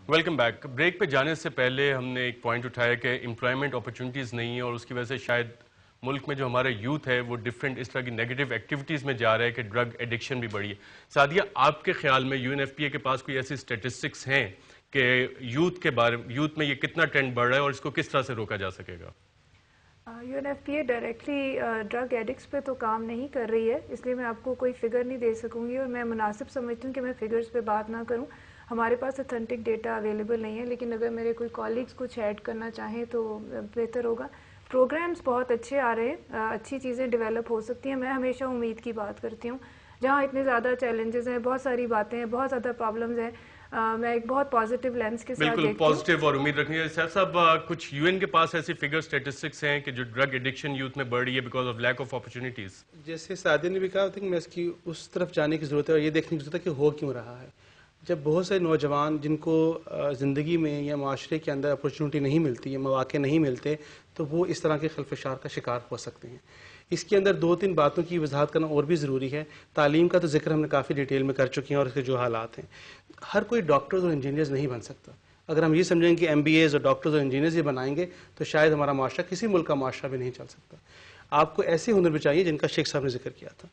Welcome back. Break پہ جانے سے پہلے ہم نے ایک پوائنٹ اٹھایا کہ امپلائمنٹ اپرچونٹیز نہیں ہیں اور اس کی وجہ سے شاید ملک میں جو ہمارا یوتھ ہے وہ ڈفرینٹ اس طرح کی نیگیٹو ایکٹیویٹیز میں جا رہا ہے کہ ڈرگ ایڈکشن بھی بڑھی ہے. سعدیہ، آپ کے خیال میں یو این ایف پی اے کے پاس کوئی ایسی اسٹیٹسٹکس ہیں کہ یوتھ میں یہ کتنا ٹرینڈ بڑھ رہا ہے اور اس کو کس طرح سے روکا جا سکے گا؟ U N F P A directly drug addicts پہ تو کام نہیں کر رہی ہے، اس لیے میں آپ کو کوئی فگر نہیں دے سکوں گی اور میں مناسب سمجھتی ہوں کہ میں فگرز پہ بات نہ کروں. ہمارے پاس اتھینٹک ڈیٹا اویلیبل نہیں ہے، لیکن اگر میرے کوئی کالیگز کچھ ایڈ کرنا چاہیں تو بہتر ہوگا. پروگرامز بہت اچھے آ رہے ہیں، اچھی چیزیں ڈیولپ ہو سکتی ہیں. میں ہمیشہ امید کی بات کرتی ہوں. جہاں اتنے زیادہ چیلنجز ہیں، بہت ساری باتیں ہیں، بہت زیادہ پرابلمز ہیں، میں ایک بہت پازیٹیو لینس کے ساتھ بالکل دیکھتی ہوں. پازیٹیو اور امید رکھنی ہے. سر صاحب، کچھ یو این کے پاس ایسی فگر اسٹیٹسٹکس ہیں کہ جو ڈرگ ایڈکشن یوتھ میں بڑھ رہی ہے because of lack of opportunities? جیسے سعدیہ نے بھی کہا تھا کہ میں اس کی اس طرف جانے کی ضرورت ہے اور یہ دیکھنے کی ضرورت ہے کہ ہو کیوں رہا ہے. جب بہت سے نوجوان جن کو زندگی میں یا معاشرے کے اندر اپرچونٹی نہیں ملتی یا مواقع نہیں ملتے تو وہ اس طرح کے خلفشار کا شکار ہو سکتے ہیں. اس کے اندر 2-3 باتوں کی وضاحت کرنا اور بھی ضروری ہے. تعلیم کا تو ذکر ہم نے کافی ڈیٹیل میں کر چکے ہیں اور اس کے جو حالات ہیں. ہر کوئی ڈاکٹرز اور انجینئرز نہیں بن سکتا. اگر ہم یہ سمجھیں کہ ایم بی ایز اور ڈاکٹرز اور انجینئرز یہ بنائیں گے تو شاید ہمارا معاشرہ کسی ملک کا معاشرہ بھی نہیں چل سکتا. آپ کو ایسے ہنر بھی چاہیے جن کا شیخ صاحب نے ذکر کیا تھا.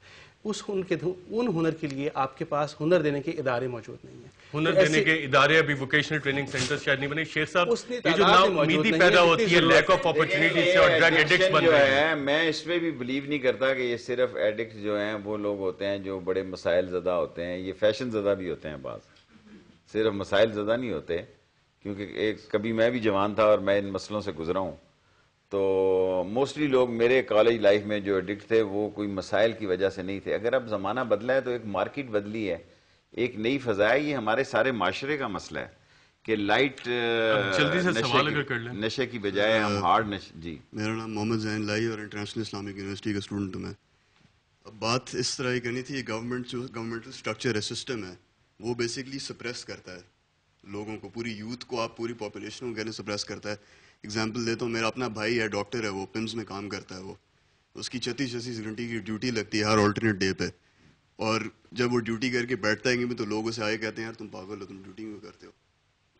ان ہنر کے لیے آپ کے پاس ہنر دینے کے ادارے موجود نہیں ہیں. ہنر دینے کے ادارے ابھی ووکیشنل ٹریننگ سینٹر شاید نہیں بنے. شیخ صاحب، یہ جو ناامیدی پیدا ہوتی ہے لیک آف اپرچونیٹی سے اور ڈرگ ایڈکٹس بن رہے ہیں، میں اس پہ بھی بلیو نہیں کرتا کہ یہ صرف ایڈکٹس جو ہیں وہ لوگ ہوتے ہیں جو بڑے مسائل زدہ ہوتے ہیں. یہ فیشن زدہ بھی ہوتے ہیں، بعض صرف مسائل زدہ نہیں ہوتے. کیونکہ کبھی میں بھی جوان تھا اور میں ان مسئلوں سے گزرا ہوں. تو موسٹلی لوگ میرے کالج لائف میں جو ایڈکٹ تھے وہ کوئی مسائل کی وجہ سے نہیں تھے. اگر اب زمانہ بدلا ہے تو ایک مارکیٹ بدلی ہے، ایک نئی فضا ہے. یہ ہمارے سارے معاشرے کا مسئلہ ہے کہ لائٹ نشے کی بجائے ہم ہارڈ نشے. جی، میرا نام محمد زین لائی اور انٹرنیشنل اسلامک یونیورسٹی کا اسٹوڈنٹ ہوں میں. اب بات اس طرح ہی کرنی تھی. گورنمنٹل اسٹرکچر ہے، سسٹم ہے، وہ بیسکلی سپریس کرتا ہے لوگوں کو، پوری یوتھ کو، آپ پوری پاپولیشن کو کہنے سپریس کرتا ہے. اگزامپل دیتا ہوں، میرا اپنا بھائی ہے، ڈاکٹر ہے، وہ پمس میں کام کرتا ہے. وہ اس کی 36 گھنٹے کی ڈیوٹی لگتی ہے ہر آلٹرنیٹ ڈے پہ. اور جب وہ ڈیوٹی کر کے بیٹھتا ہے تو لوگ اسے آئے کہتے ہیں یار تم پاگل ہو، تم ڈیوٹی کیوں کرتے ہو.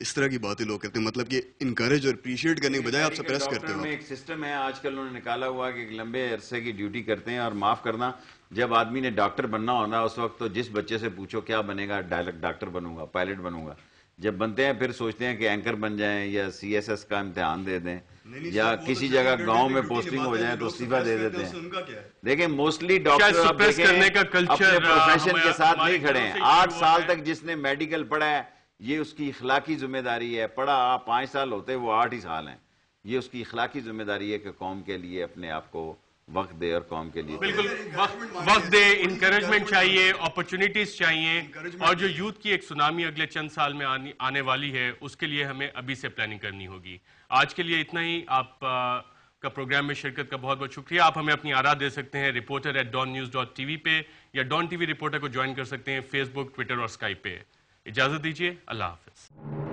اس طرح کی باتیں لوگ کرتے ہیں، مطلب کہ انکریج اور اپریشیٹ کرنے کے بجائے آپ سپریس کرتے ہو. ایک سسٹم ہے آج کل انہوں نے نکالا ہوا کہ ایک لمبے عرصے کی ڈیوٹی کرتے ہیں. اور معاف کرنا، جب آدمی نے ڈاکٹر بننا ہونا اس وقت تو جس بچے سے پوچھو کیا بنے گا، ڈاکٹر بنوں گا، پائلٹ بنوں گا. جب بنتے ہیں پھر سوچتے ہیں کہ اینکر بن جائیں یا سی ایس ایس کا امتحان دے دیں یا کسی جگہ گاؤں میں پوسٹنگ ہو جائیں تو استعفیٰ دے دیتے ہیں. دیکھیں موسٹلی ڈاکٹر اپنے پروفیشن کے ساتھ نہیں کھڑے ہیں. 8 سال تک جس نے میڈیکل پڑھا ہے یہ اس کی اخلاقی ذمہ داری ہے. پڑھا 5 سال ہوتے وہ 8 ہی سال ہیں. یہ اس کی اخلاقی ذمہ داری ہے کہ قوم کے لیے اپنے آپ کو وقت دے اور قوم کے لیے بالکل وقت دے. انکریجمنٹ چاہیے، اپرچونیٹیز چاہیے، اور جو یوتھ کی ایک سونامی اگلے چند سال میں آنے والی ہے اس کے لیے ہمیں ابھی سے پلاننگ کرنی ہوگی. آج کے لیے اتنا ہی. آپ کا پروگرام میں شرکت کا بہت بہت شکریہ. آپ ہمیں اپنی آراء دے سکتے ہیں reporter@dawnnews.tv پہ، یا ڈان ٹی وی رپورٹر کو جوائن کر سکتے ہیں فیس بک، ٹویٹر اور اسکائپ پہ. اجازت دیجیے، اللہ حافظ.